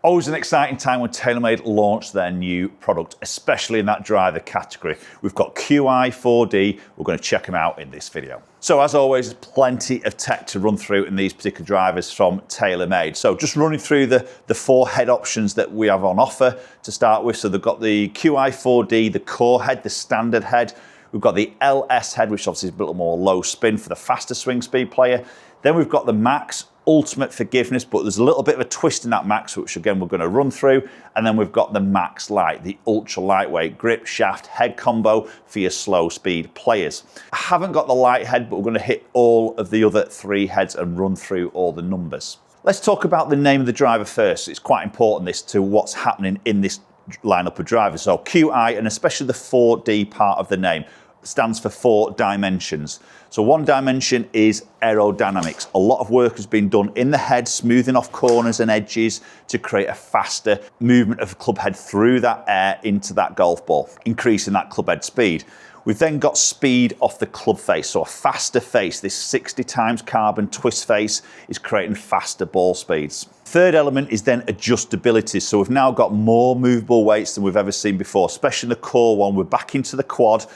Always an exciting time when TaylorMade launched their new product, especially in that driver category. We've got Qi4D, we're going to check them out in this video. So as always, plenty of tech to run through in these particular drivers from TaylorMade. So just running through the four head options that we have on offer to start with. So they've got the Qi4D, the core head, the standard head. We've got the LS head, which obviously is a little more low spin for the faster swing speed player. Then we've got the Max, ultimate forgiveness, but there's a little bit of a twist in that Max, which again we're going to run through. And then we've got the Max Lite, the ultra lightweight grip, shaft, head combo for your slow speed players. I haven't got the Lite head, but we're going to hit all of the other three heads and run through all the numbers. Let's talk about the name of the driver first. It's quite important this to what's happening in this lineup of drivers. So QI, and especially the 4D part of the name, stands for 4 dimensions. So one dimension is aerodynamics. A lot of work has been done in the head, smoothing off corners and edges to create a faster movement of the club head through that air into that golf ball, increasing that club head speed. We've then got speed off the club face, so a faster face. This 60 times carbon twist face is creating faster ball speeds. Third element is then adjustability. So we've now got more movable weights than we've ever seen before, especially in the core one. We're back into the quad.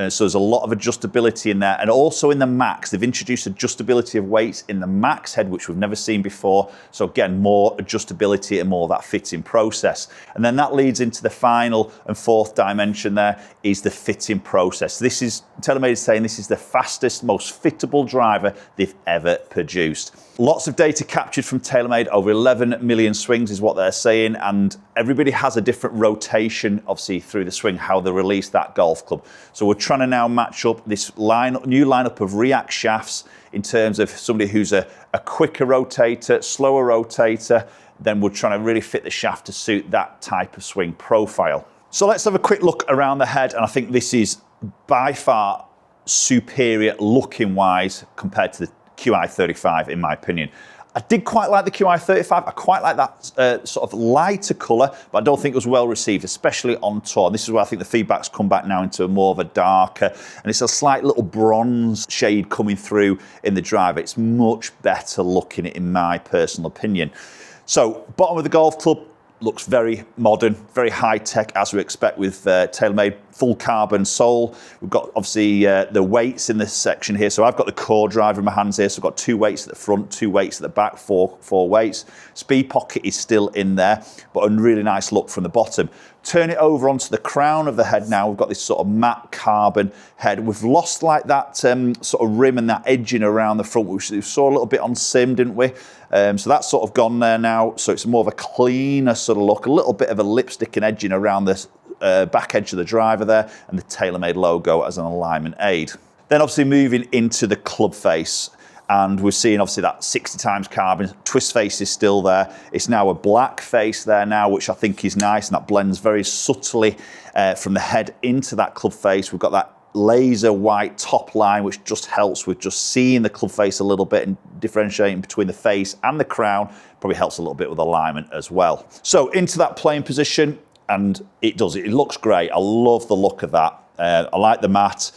So there's a lot of adjustability in there. And also in the Max, they've introduced adjustability of weights in the Max head, which we've never seen before. So again, more adjustability and more of that fitting process. And then that leads into the final and fourth dimension there is the fitting process. This is, TaylorMade is saying this is the fastest, most fittable driver they've ever produced. Lots of data captured from TaylorMade, over 11 million swings is what they're saying, and everybody has a different rotation, obviously, through the swing, how they release that golf club. So we're trying to now match up this new lineup of React shafts in terms of somebody who's a quicker rotator, slower rotator, then we're trying to really fit the shaft to suit that type of swing profile. So let's have a quick look around the head, and I think this is by far superior looking wise compared to the Qi35 in my opinion. I did quite like the Qi35. I quite like that sort of lighter colour, but I don't think it was well received, especially on tour. And this is where I think the feedback's come back now into more of a darker, and it's a slight little bronze shade coming through in the driver. It's much better looking, in my personal opinion. So bottom of the golf club looks very modern, very high tech, as we expect with TaylorMade full carbon sole. We've got obviously the weights in this section here. So I've got the core driver in my hands here. So I've got 2 weights at the front, 2 weights at the back, four weights. Speed pocket is still in there, but a really nice look from the bottom. Turn it over onto the crown of the head now. We've got this sort of matte carbon head. We've lost like that sort of rim and that edging around the front, which we saw a little bit on sim, didn't we? So that's sort of gone there now. So it's more of a cleaner sort of look, a little bit of a lipstick and edging around this back edge of the driver there, and the TaylorMade logo as an alignment aid. Then obviously moving into the club face, and we're seeing obviously that 60 times carbon twist face is still there. It's now a black face there now, which I think is nice, and that blends very subtly from the head into that club face. We've got that laser white top line, which just helps with just seeing the club face a little bit and differentiating between the face and the crown. Probably helps a little bit with alignment as well. So into that playing position, and it looks great. I love the look of that. I like the matte.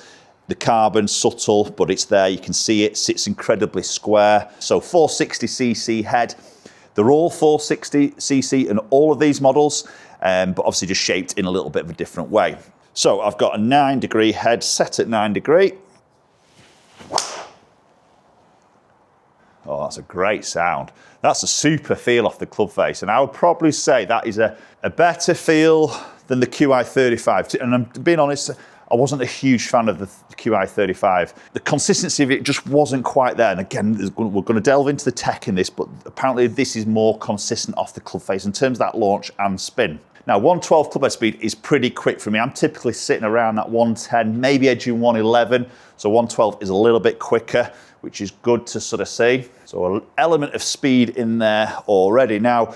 The carbon, subtle, but it's there. You can see it sits incredibly square. So 460cc head. They're all 460cc in all of these models, but obviously just shaped in a little bit of a different way. So I've got a 9-degree head set at 9 degree. Oh, that's a great sound. That's a super feel off the club face. And I would probably say that is a better feel than the Qi35. And I'm being honest, I wasn't a huge fan of the Qi35. The consistency of it just wasn't quite there. And again, we're going to delve into the tech in this, but apparently this is more consistent off the club face in terms of that launch and spin. Now, 112 club head speed is pretty quick for me. I'm typically sitting around that 110, maybe edging 111. So 112 is a little bit quicker, which is good to sort of see. So an element of speed in there already. Now,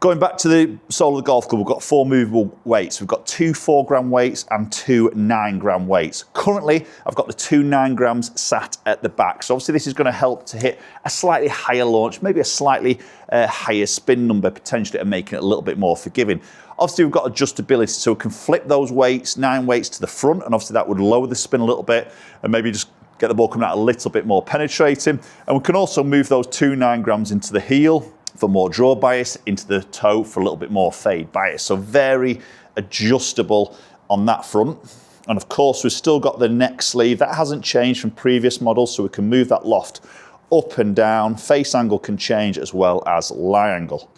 going back to the sole of the golf club, we've got 4 movable weights. We've got 2 4-gram weights and 2 9-gram weights. Currently, I've got the 2 9 grams sat at the back. So obviously this is going to help to hit a slightly higher launch, maybe a slightly higher spin number potentially, and making it a little bit more forgiving. Obviously we've got adjustability, so we can flip those weights, 9 weights to the front, and obviously that would lower the spin a little bit and maybe just get the ball coming out a little bit more penetrating. And we can also move those 2 9 grams into the heel for more draw bias, into the toe for a little bit more fade bias. So very adjustable on that front. And of course, we've still got the neck sleeve. That hasn't changed from previous models, so we can move that loft up and down. Face angle can change as well as lie angle.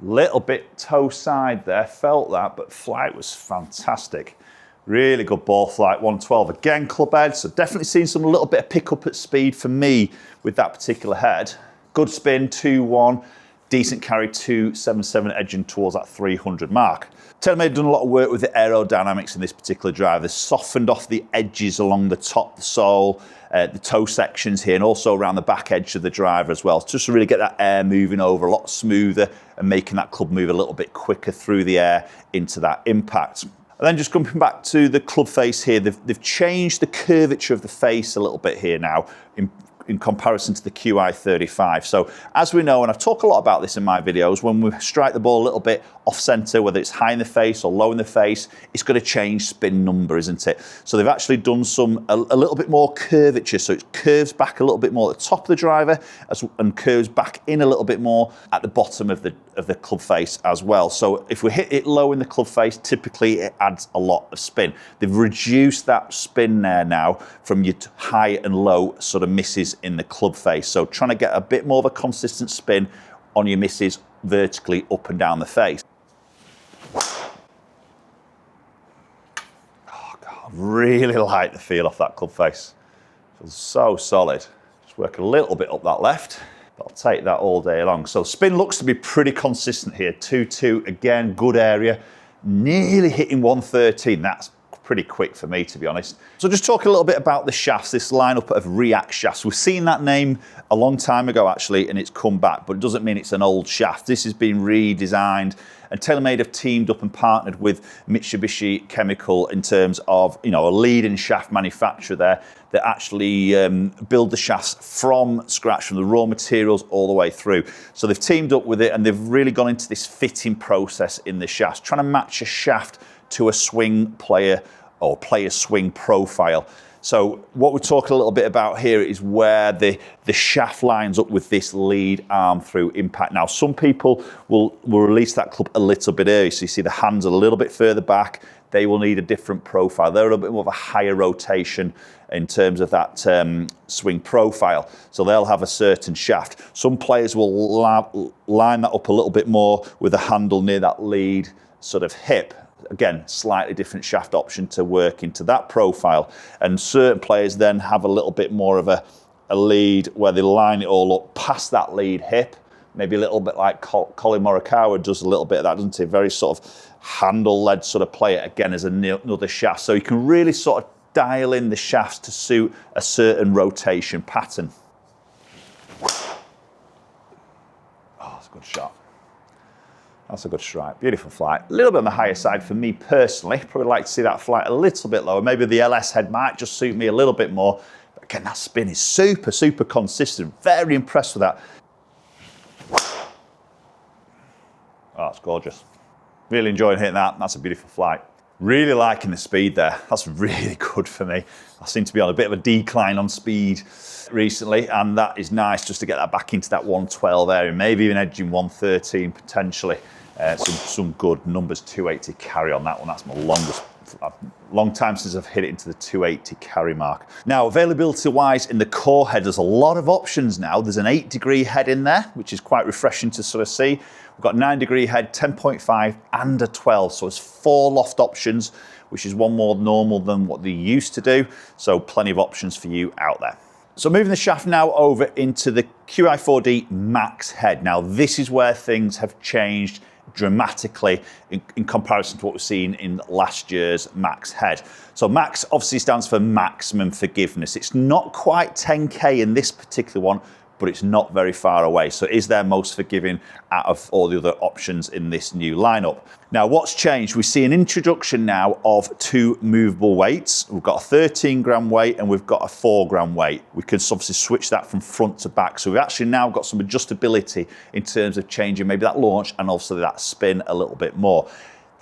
Little bit toe side there, felt that, but flight was fantastic. Really good ball flight, 112. Again, club head, so definitely seen some little bit of pickup at speed for me with that particular head. Good spin, 2-1. Decent carry, 277, edging towards that 300 mark. TaylorMade done a lot of work with the aerodynamics in this particular driver. They've softened off the edges along the top, the sole, the toe sections here, and also around the back edge of the driver as well, just to really get that air moving over a lot smoother and making that club move a little bit quicker through the air into that impact. And then just coming back to the club face here, they've changed the curvature of the face a little bit here now in comparison to the Qi35. So as we know, and I've talked a lot about this in my videos, when we strike the ball a little bit off center, whether it's high in the face or low in the face, it's going to change spin number, isn't it? So they've actually done a little bit more curvature. So it curves back a little bit more at the top of the driver and curves back in a little bit more at the bottom of the club face as well. So if we hit it low in the club face, typically it adds a lot of spin. They've reduced that spin there now from your high and low sort of misses in the club face. So trying to get a bit more of a consistent spin on your misses vertically up and down the face. Oh God, really like the feel off that club face. Feels so solid. Just work a little bit up that left. I'll take that all day long. So spin looks to be pretty consistent here. 2-2, again, good area. Nearly hitting 113. That's pretty quick for me, to be honest. So just talk a little bit about the shafts, this lineup of React shafts. We've seen that name a long time ago, actually, and it's come back, but it doesn't mean it's an old shaft. This has been redesigned, and TaylorMade have teamed up and partnered with Mitsubishi Chemical in terms of, you know, a leading shaft manufacturer there that actually build the shafts from scratch, from the raw materials all the way through. So they've teamed up with it, and they've really gone into this fitting process in the shafts, trying to match a shaft to a swing player or player swing profile. So what we're talking a little bit about here is where the shaft lines up with this lead arm through impact. Now, some people will release that club a little bit early. So you see the hands a little bit further back. They will need a different profile. They're a little bit more of a higher rotation in terms of that swing profile. So they'll have a certain shaft. Some players will line that up a little bit more with a handle near that lead sort of hip. Again, slightly different shaft option to work into that profile. And certain players then have a little bit more of a lead where they line it all up past that lead hip. Maybe a little bit like Colin Morikawa does a little bit of that, doesn't he? Very sort of handle-led sort of player, again, as another shaft. So you can really sort of dial in the shafts to suit a certain rotation pattern. Oh, that's a good shot. That's a good strike. Beautiful flight. A little bit on the higher side for me personally. Probably like to see that flight a little bit lower. Maybe the LS head might just suit me a little bit more. But again, that spin is super, super consistent. Very impressed with that. Oh, that's gorgeous. Really enjoying hitting that. That's a beautiful flight. Really liking the speed there. That's really good for me. I seem to be on a bit of a decline on speed recently, and that is nice just to get that back into that 112 area, maybe even edging 113 potentially. Some good numbers, 280 carry on that one. That's my longest, long time since I've hit it into the 280 carry mark. Now, availability wise in the core head, there's a lot of options now. There's an 8-degree head in there, which is quite refreshing to sort of see. We've got 9-degree head, 10.5 and a 12. So it's 4 loft options, which is one more normal than what they used to do. So plenty of options for you out there. So moving the shaft now over into the Qi4D Max head. Now this is where things have changed dramatically in comparison to what we've seen in last year's Max head. So Max obviously stands for maximum forgiveness. It's not quite 10K in this particular one, but it's not very far away. So it is their most forgiving out of all the other options in this new lineup. Now what's changed? We see an introduction now of 2 movable weights. We've got a 13 gram weight and we've got a 4 gram weight. We can obviously switch that from front to back. So we've actually now got some adjustability in terms of changing maybe that launch and also that spin a little bit more.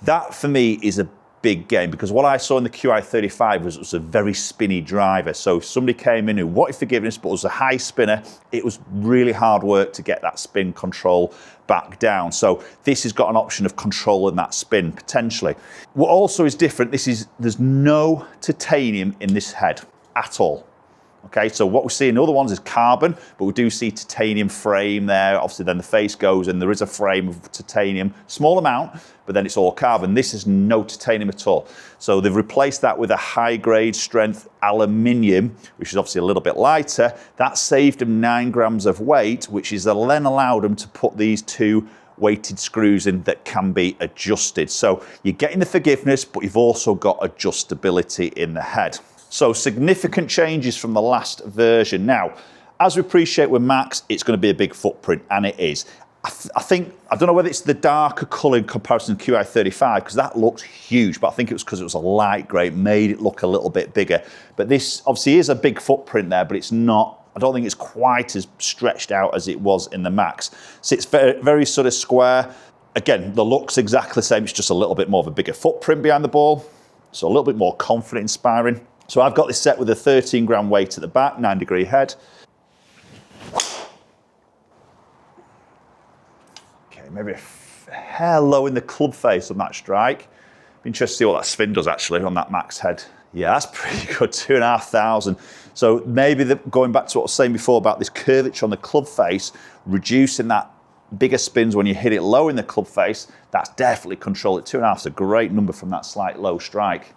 That for me is a big game, because what I saw in the Qi35 was it was a very spinny driver. So if somebody came in who wanted forgiveness but was a high spinner, it was really hard work to get that spin control back down. So this has got an option of controlling that spin potentially. What also is different, there's no titanium in this head at all. Okay, so what we see in the other ones is carbon, but we do see titanium frame there. Obviously then the face goes and there is a frame of titanium, small amount, but then it's all carbon. This is no titanium at all. So they've replaced that with a high grade strength aluminium, which is obviously a little bit lighter. That saved them 9 grams of weight, which is then allowed them to put these 2 weighted screws in that can be adjusted. So you're getting the forgiveness, but you've also got adjustability in the head. So significant changes from the last version. Now, as we appreciate with Max, it's going to be a big footprint, and it is. I don't know whether it's the darker colour in comparison to Qi35, because that looks huge, but I think it was because it was a light grey, made it look a little bit bigger. But this obviously is a big footprint there, but it's not, I don't think it's quite as stretched out as it was in the Max. So it's very, very sort of square. Again, the look's exactly the same, it's just a little bit more of a bigger footprint behind the ball. So a little bit more confident inspiring. So I've got this set with a 13 gram weight at the back, 9-degree head. Okay, maybe a hair low in the club face on that strike. Be interested to see what that spin does actually on that Max head. Yeah, that's pretty good, 2,500. So maybe going back to what I was saying before about this curvature on the club face, reducing that bigger spins when you hit it low in the club face, that's definitely control it. 2.5 is a great number from that slight low strike.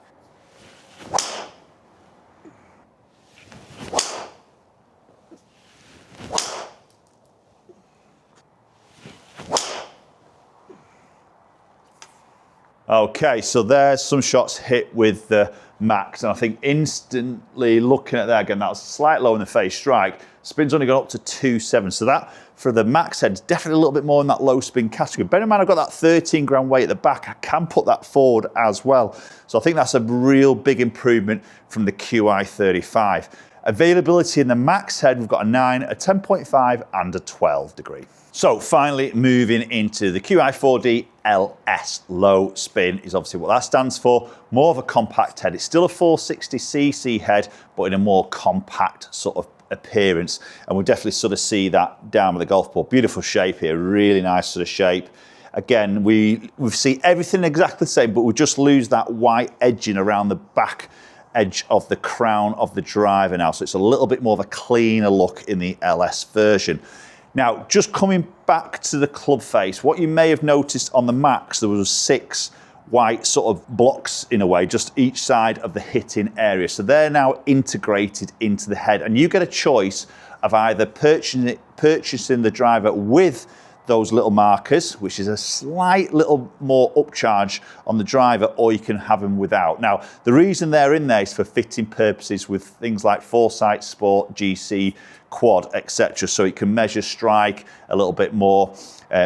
Okay, so there's some shots hit with the Max, and I think instantly looking at that again, that was a slight low in the face strike. Spin's only gone up to 2.7, so that for the Max head is definitely a little bit more in that low spin category. Bear in mind I've got that 13 gram weight at the back, I can put that forward as well. So I think that's a real big improvement from the Qi35. Availability in the Max head, we've got a 9, a 10.5 and a 12 degree. So finally moving into the Qi4D LS. Low spin is obviously what that stands for. More of a compact head. It's still a 460cc head, but in a more compact sort of appearance. And we'll definitely sort of see that down with the golf ball. Beautiful shape here, really nice sort of shape. Again, we see everything exactly the same, but we just lose that white edging around the back edge of the crown of the driver now. So it's a little bit more of a cleaner look in the LS version. Now, just coming back to the club face, what you may have noticed on the Max, there was 6 white sort of blocks in a way, just each side of the hitting area. So they're now integrated into the head, and you get a choice of either purchasing the driver with those little markers, which is a slight little more upcharge on the driver, or you can have them without. Now, the reason they're in there is for fitting purposes with things like Foresight, Sport, GC, Quad, etc. So it can measure strike a little bit more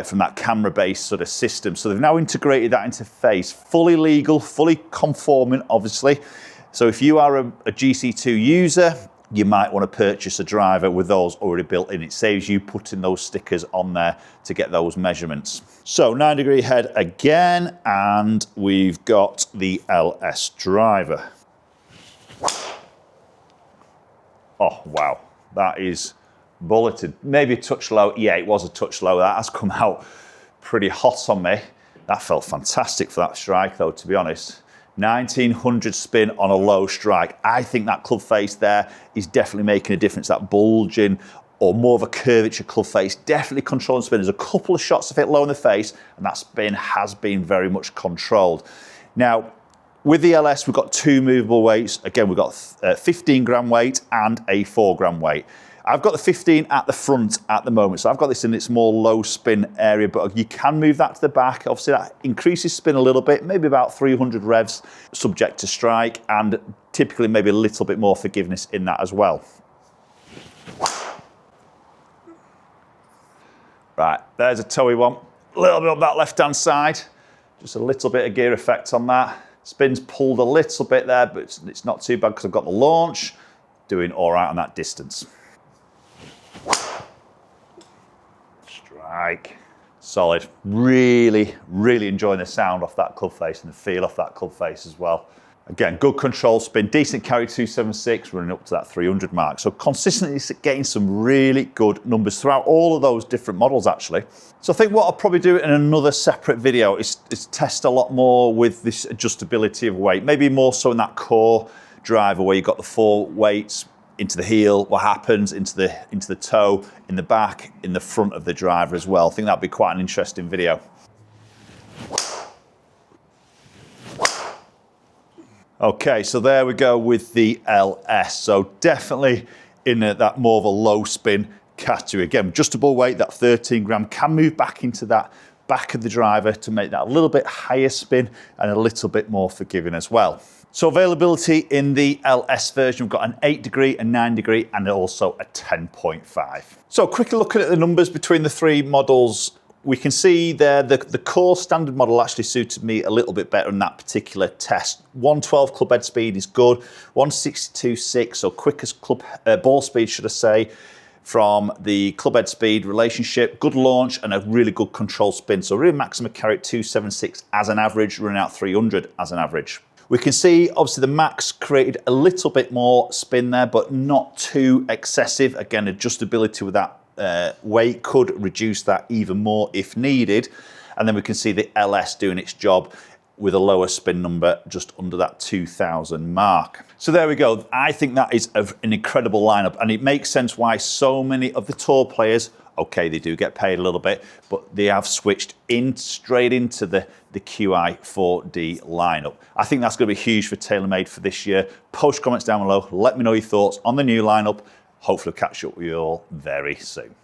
from that camera-based sort of system. So they've now integrated that into face. Fully legal, fully conforming, obviously. So if you are a GC2 user, you might want to purchase a driver with those already built in. It saves you putting those stickers on there to get those measurements. So 9-degree head again, and we've got the LS driver. Oh, wow. That is bulleted. Maybe a touch low. Yeah, it was a touch low. That has come out pretty hot on me. That felt fantastic for that strike though, to be honest. 1900 spin on a low strike. I think that club face there is definitely making a difference. That bulging or more of a curvature club face, definitely controlling spin. There's a couple of shots of it low in the face, and that spin has been very much controlled. Now, with the LS, we've got 2 movable weights. Again, we've got 15 gram weight and a 4 gram weight. I've got the 15 at the front at the moment, so I've got this in its more low spin area, but you can move that to the back. Obviously, that increases spin a little bit, maybe about 300 revs, subject to strike, and typically maybe a little bit more forgiveness in that as well. Right, there's a toey one. A little bit up that left-hand side. Just a little bit of gear effect on that. Spin's pulled a little bit there, but it's not too bad because I've got the launch. Doing all right on that distance. Strike. Solid. Really, really enjoying the sound off that club face and the feel off that club face as well. Again, good control spin, decent carry 276, running up to that 300 mark. So consistently getting some really good numbers throughout all of those different models actually. So I think what I'll probably do in another separate video is test a lot more with this adjustability of weight, maybe more so in that core driver where you've got the 4 weights into the heel, what happens into the toe, in the back, in the front of the driver as well. I think that'd be quite an interesting video. Okay, so there we go with the LS. So definitely in that more of a low spin category. Again, adjustable weight, that 13 gram, can move back into that back of the driver to make that a little bit higher spin and a little bit more forgiving as well. So availability in the LS version, we've got an 8 degree, a 9 degree, and also a 10.5. So quickly looking at the numbers between the 3 models, we can see there the core standard model actually suited me a little bit better in that particular test. 112 club head speed is good, 162.6, so quickest club ball speed, should I say, from the club head speed relationship. Good launch and a really good control spin. So really maximum carry at 276 as an average, running out 300 as an average. We can see obviously the Max created a little bit more spin there, but not too excessive. Again, adjustability with that weight could reduce that even more if needed. And then we can see the LS doing its job with a lower spin number just under that 2000 mark. So there we go. I think that is an incredible lineup, and it makes sense why so many of the tour players, okay, they do get paid a little bit, but they have switched straight into the Qi4D lineup. I think that's going to be huge for TaylorMade for this year. Post comments down below. Let me know your thoughts on the new lineup. Hopefully I'll catch up with you all very soon.